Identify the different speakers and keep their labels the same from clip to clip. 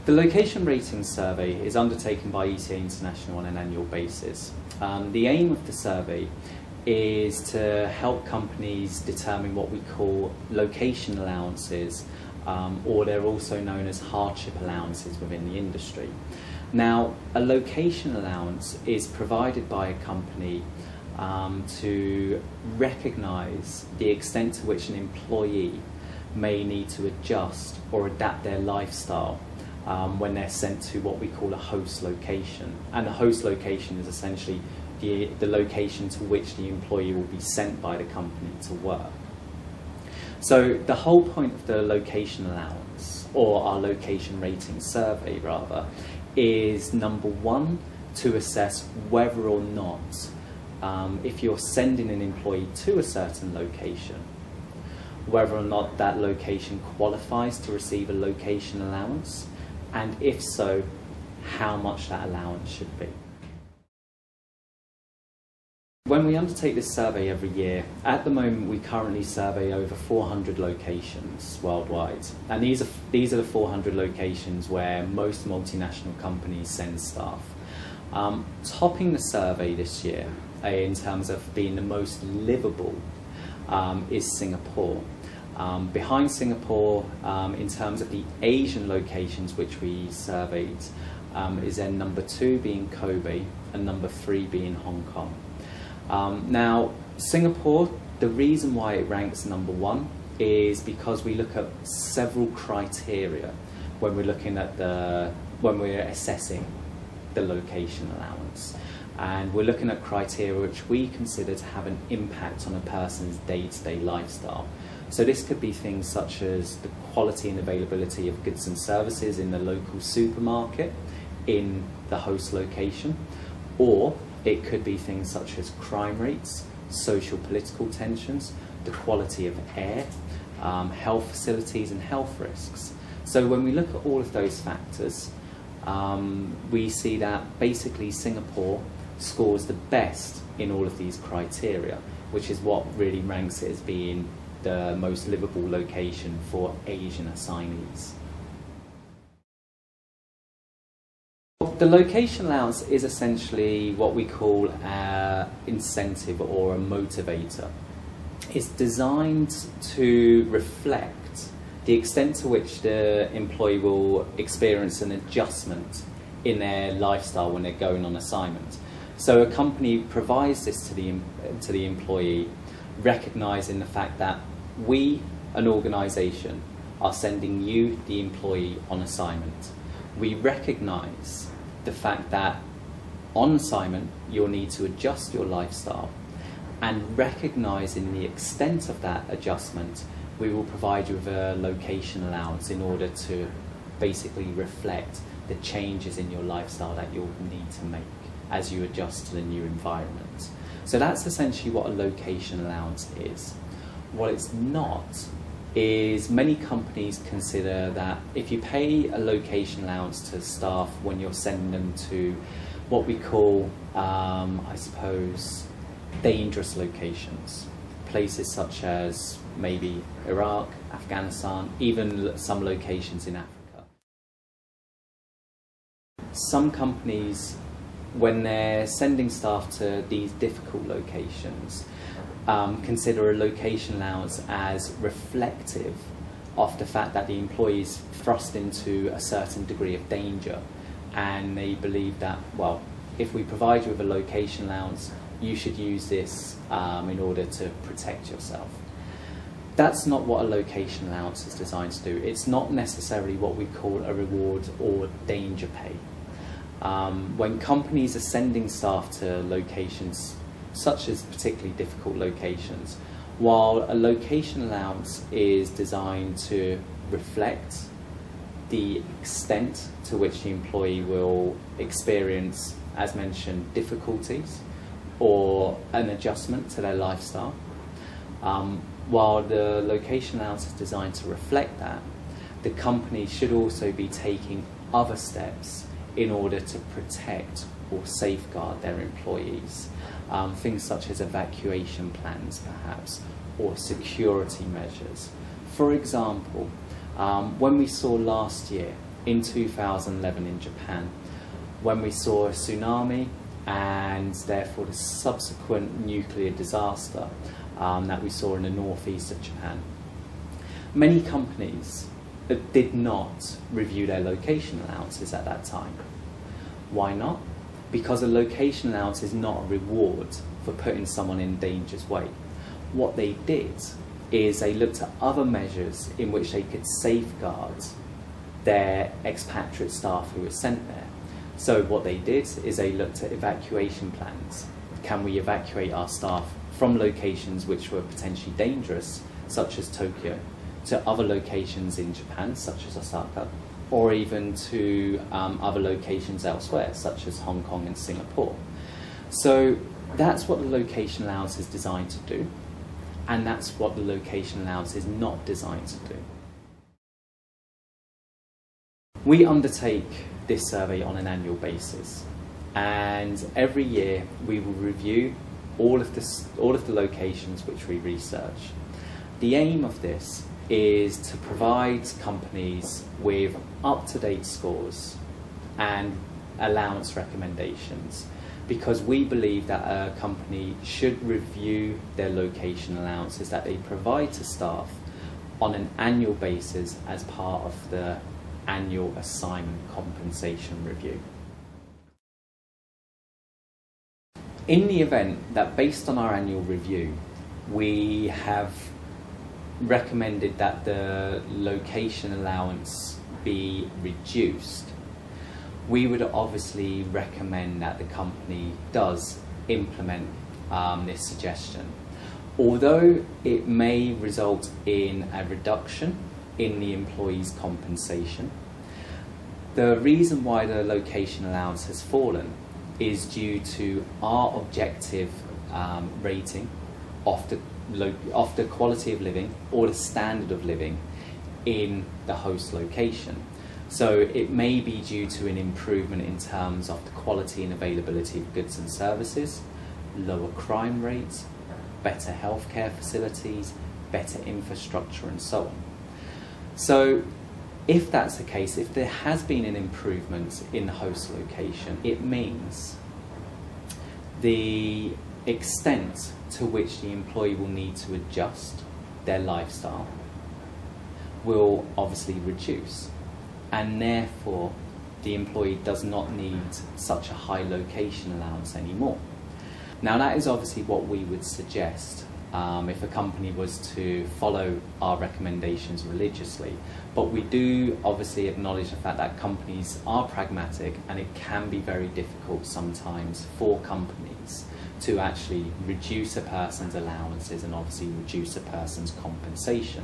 Speaker 1: The location rating survey is undertaken by ECA International on an annual basis. The aim of the survey is to help companies determine what we call location allowances, or they're also known as hardship allowances within the industry. Now, a location allowance is provided by a company to recognise the extent to which an employee may need to adjust or adapt their lifestyle when they're sent to what we call a host location. And the host location is essentially the location to which the employee will be sent by the company to work. So the whole point of the location allowance, or our location rating survey rather, is number one, to assess whether or not if you're sending an employee to a certain location, whether or not that location qualifies to receive a location allowance, and if so, how much that allowance should be. When we undertake this survey every year, at the moment we currently survey over 400 locations worldwide, and these are the 400 locations where most multinational companies send staff. Topping the survey this year in terms of being the most livable is Singapore. Behind Singapore, in terms of the Asian locations which we surveyed, is then number 2 being Kobe and number 3 being Hong Kong. Now, Singapore, the reason why it ranks number 1 is because we look at several criteria when we're looking at when we're assessing the location allowance. And we're looking at criteria which we consider to have an impact on a person's day-to-day lifestyle. So this could be things such as the quality and availability of goods and services in the local supermarket in the host location, or it could be things such as crime rates, social political tensions, the quality of air, health facilities and health risks. So when we look at all of those factors, we see that basically Singapore scores the best in all of these criteria, which is what really ranks it as being the most livable location for Asian assignees. The location allowance is essentially what we call an incentive or a motivator. It's designed to reflect the extent to which the employee will experience an adjustment in their lifestyle when they're going on assignment. So a company provides this to the employee, recognising the fact that we, an organisation, are sending you, the employee, on assignment. We recognise the fact that on assignment you'll need to adjust your lifestyle, and recognising the extent of that adjustment, we will provide you with a location allowance in order to basically reflect the changes in your lifestyle that you'll need to make as you adjust to the new environment. So that's essentially what a location allowance is. What it's not is many companies consider that if you pay a location allowance to staff when you're sending them to what we call, I suppose, dangerous locations, places such as maybe Iraq, Afghanistan, even some locations in Africa. Some companies, when they're sending staff to these difficult locations, consider a location allowance as reflective of the fact that the employee is thrust into a certain degree of danger, and they believe that, well, if we provide you with a location allowance, you should use this in order to protect yourself. That's not what a location allowance is designed to do. It's not necessarily what we call a reward or danger pay. When companies are sending staff to locations such as particularly difficult locations, while a location allowance is designed to reflect the extent to which the employee will experience, as mentioned, difficulties or an adjustment to their lifestyle, while the location allowance is designed to reflect that, the company should also be taking other steps in order to protect or safeguard their employees. Things such as evacuation plans, perhaps, or security measures. For example, when we saw last year in 2011 in Japan, when we saw a tsunami and therefore the subsequent nuclear disaster that we saw in the northeast of Japan. Many companies did not review their location allowances at that time. Why not? Because a location allowance is not a reward for putting someone in danger's way. What they did is they looked at other measures in which they could safeguard their expatriate staff who were sent there. So what they did is they looked at evacuation plans. Can we evacuate our staff from locations which were potentially dangerous, such as Tokyo, to other locations in Japan, such as Osaka, or even to other locations elsewhere, such as Hong Kong and Singapore. So that's what the location allowance is designed to do, and that's what the location allowance is not designed to do. We undertake this survey on an annual basis, and every year we will review all of the locations which we research. The aim of this is to provide companies with up-to-date scores and allowance recommendations, because we believe that a company should review their location allowances that they provide to staff on an annual basis as part of the annual assignment compensation review. In the event that, based on our annual review, we have recommended that the location allowance be reduced, we would obviously recommend that the company does implement this suggestion. Although it may result in a reduction in the employee's compensation, the reason why the location allowance has fallen is due to our objective rating of the quality of living or the standard of living in the host location. So it may be due to an improvement in terms of the quality and availability of goods and services, lower crime rates, better healthcare facilities, better infrastructure, and so on. So if that's the case, if there has been an improvement in the host location, it means the extent to which the employee will need to adjust their lifestyle will obviously reduce, and therefore the employee does not need such a high location allowance anymore. Now, that is obviously what we would suggest if a company was to follow our recommendations religiously, but we do obviously acknowledge the fact that companies are pragmatic, and it can be very difficult sometimes for companies to actually reduce a person's allowances and obviously reduce a person's compensation.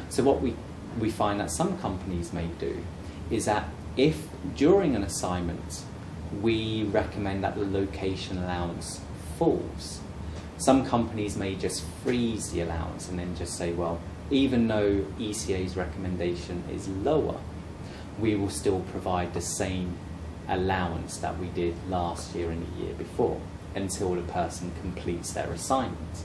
Speaker 1: So what we find that some companies may do is that if during an assignment we recommend that the location allowance falls, some companies may just freeze the allowance and then just say, well, even though ECA's recommendation is lower, we will still provide the same allowance that we did last year and the year before until the person completes their assignment.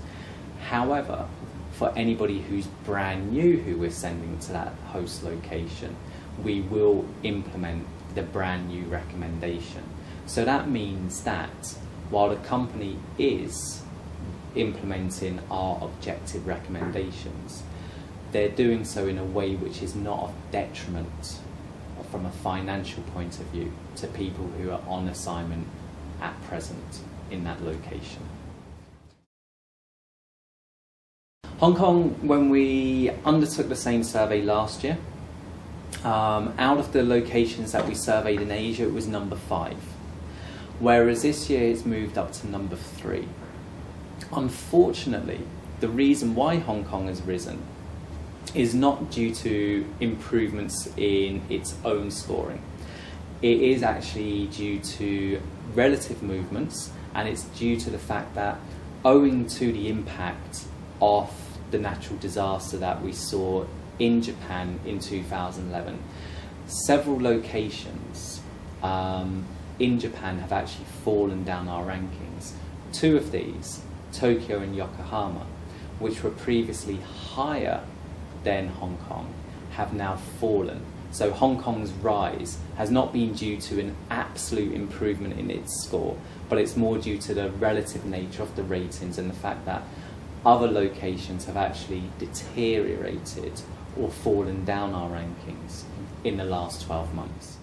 Speaker 1: However, for anybody who's brand new who we're sending to that host location, we will implement the brand new recommendation. So that means that while the company is implementing our objective recommendations, they're doing so in a way which is not of detriment from a financial point of view to people who are on assignment at present in that location. Hong Kong, when we undertook the same survey last year, out of the locations that we surveyed in Asia, it was number 5, whereas this year it's moved up to number 3. Unfortunately, the reason why Hong Kong has risen is not due to improvements in its own scoring. It is actually due to relative movements, and it's due to the fact that, owing to the impact of the natural disaster that we saw in Japan in 2011, several locations in Japan have actually fallen down our rankings. 2 of these, Tokyo and Yokohama, which were previously higher than Hong Kong, have now fallen. So Hong Kong's rise has not been due to an absolute improvement in its score, but it's more due to the relative nature of the ratings and the fact that other locations have actually deteriorated or fallen down our rankings in the last 12 months.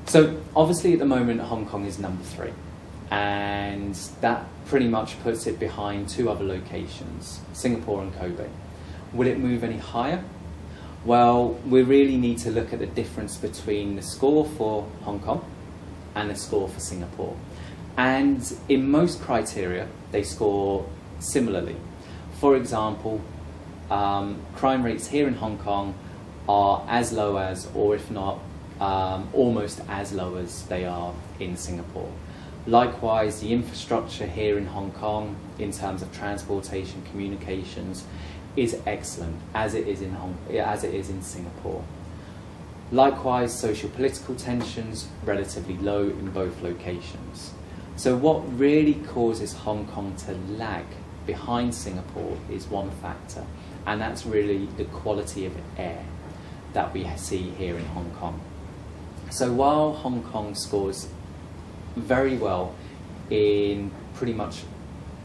Speaker 1: So obviously at the moment Hong Kong is number 3, and that pretty much puts it behind 2 other locations, Singapore and Kobe. Will it move any higher? Well, we really need to look at the difference between the score for Hong Kong and the score for Singapore. And in most criteria, they score similarly. For example, crime rates here in Hong Kong are as low as, or if not, almost as low as they are in Singapore. Likewise, the infrastructure here in Hong Kong, in terms of transportation, communications, is excellent, as it is in Singapore. Likewise, social political tensions relatively low in both locations. So what really causes Hong Kong to lag behind Singapore is one factor, and that's really the quality of air that we see here in Hong Kong. So while Hong Kong scores very well in pretty much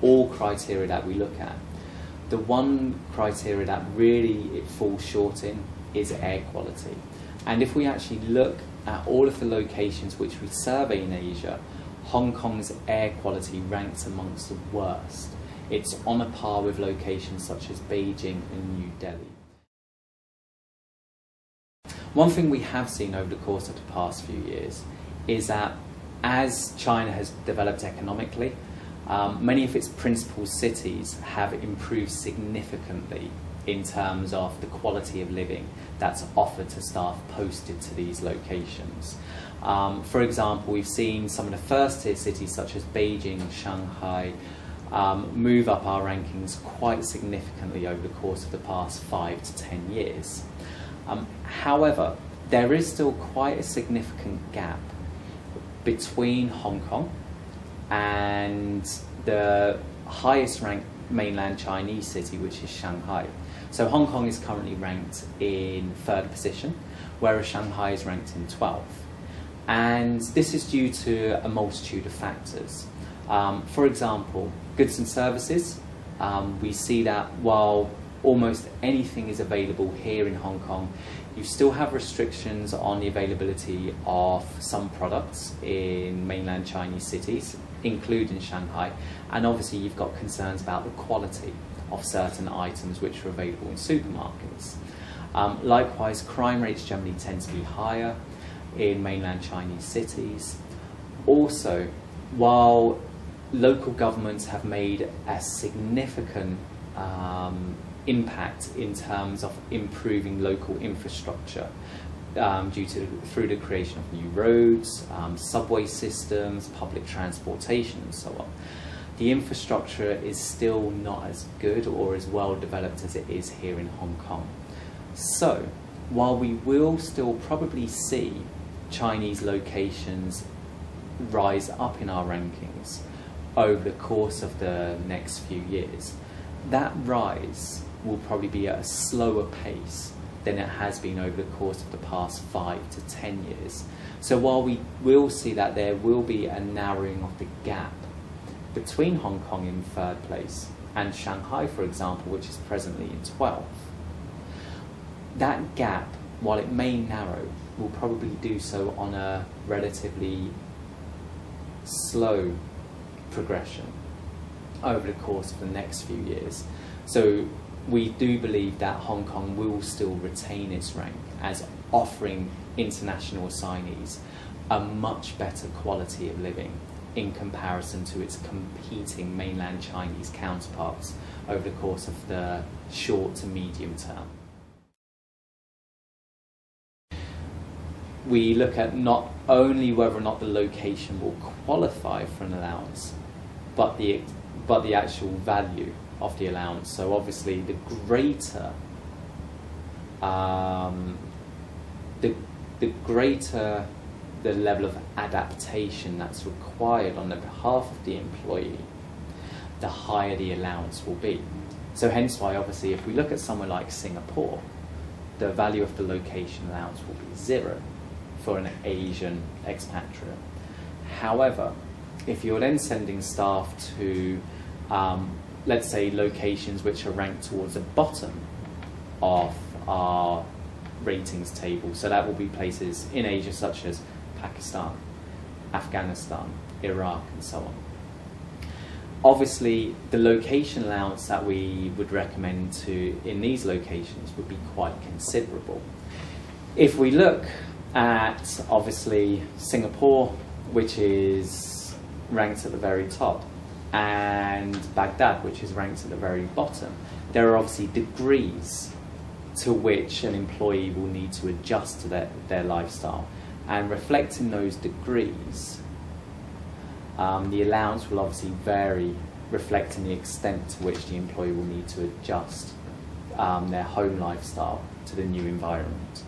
Speaker 1: all criteria that we look at, the one criteria that really it falls short in is air quality. And if we actually look at all of the locations which we survey in Asia, Hong Kong's air quality ranks amongst the worst. It's on a par with locations such as Beijing and New Delhi. One thing we have seen over the course of the past few years is that as China has developed economically, many of its principal cities have improved significantly in terms of the quality of living that's offered to staff posted to these locations. For example, we've seen some of the first-tier cities such as Beijing and Shanghai move up our rankings quite significantly over the course of the past 5 to 10 years. However, there is still quite a significant gap between Hong Kong and the highest ranked mainland Chinese city, which is Shanghai. So Hong Kong is currently ranked in 3rd position, whereas Shanghai is ranked in 12th. And this is due to a multitude of factors. For example, goods and services. We see that while almost anything is available here in Hong Kong, you still have restrictions on the availability of some products in mainland Chinese cities, including Shanghai, and obviously you've got concerns about the quality of certain items which are available in supermarkets. Likewise, crime rates generally tend to be higher in mainland Chinese cities. Also, while local governments have made a significant impact in terms of improving local infrastructure through the creation of new roads, subway systems, public transportation and so on, the infrastructure is still not as good or as well developed as it is here in Hong Kong. So while we will still probably see Chinese locations rise up in our rankings over the course of the next few years, that rise will probably be at a slower pace than it has been over the course of the past 5 to 10 years. So while we will see that there will be a narrowing of the gap between Hong Kong in 3rd place and Shanghai, for example, which is presently in 12th, that gap, while it may narrow, will probably do so on a relatively slow progression over the course of the next few years. So we do believe that Hong Kong will still retain its rank as offering international assignees a much better quality of living in comparison to its competing mainland Chinese counterparts over the course of the short to medium term. We look at not only whether or not the location will qualify for an allowance, but the actual value of the allowance. So obviously the greater the level of adaptation that's required on the behalf of the employee, the higher the allowance will be. So hence why obviously if we look at somewhere like Singapore, the value of the location allowance will be 0 for an Asian expatriate. However, if you're then sending staff to, let's say, locations which are ranked towards the bottom of our ratings table, so that will be places in Asia such as Pakistan, Afghanistan, Iraq, and so on. Obviously, the location allowance that we would recommend in these locations would be quite considerable. If we look at, obviously, Singapore, which is ranked at the very top, and Baghdad, which is ranked at the very bottom, there are obviously degrees to which an employee will need to adjust to their lifestyle. And reflecting those degrees, the allowance will obviously vary, reflecting the extent to which the employee will need to adjust their home lifestyle to the new environment.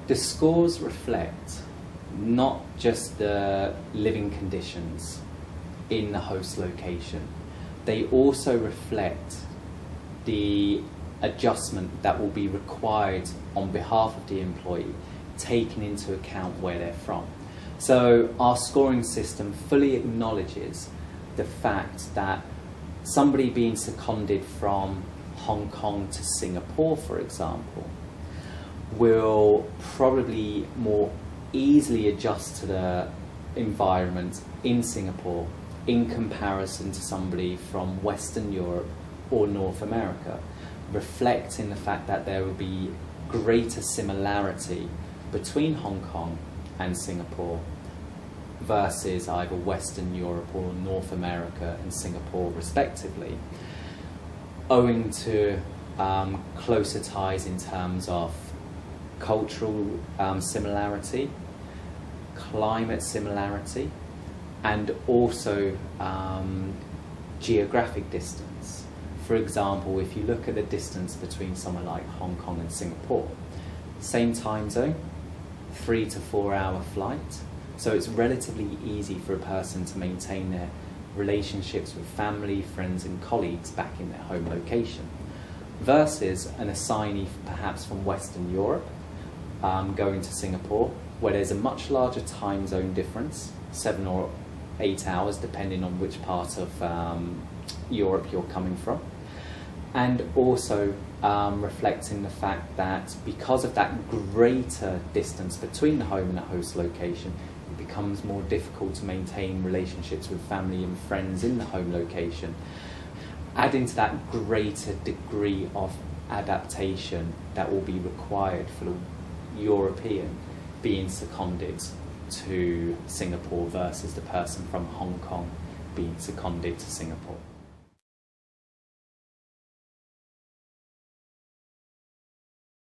Speaker 1: The scores reflect not just the living conditions in the host location, they also reflect the adjustment that will be required on behalf of the employee, taking into account where they're from. So our scoring system fully acknowledges the fact that somebody being seconded from Hong Kong to Singapore, for example, will probably more easily adjust to the environment in Singapore in comparison to somebody from Western Europe or North America, reflecting the fact that there will be greater similarity between Hong Kong and Singapore versus either Western Europe or North America and Singapore respectively, owing to closer ties in terms of cultural similarity, climate similarity, and also geographic distance. For example, if you look at the distance between somewhere like Hong Kong and Singapore, same time zone, 3 to 4 hour flight, so it's relatively easy for a person to maintain their relationships with family, friends and colleagues back in their home location, versus an assignee perhaps from Western Europe going to Singapore, where there's a much larger time zone difference, 7 or 8 hours depending on which part of Europe you're coming from, and also reflecting the fact that because of that greater distance between the home and the host location, it becomes more difficult to maintain relationships with family and friends in the home location, adding to that greater degree of adaptation that will be required for the European being seconded to Singapore versus the person from Hong Kong being seconded to Singapore.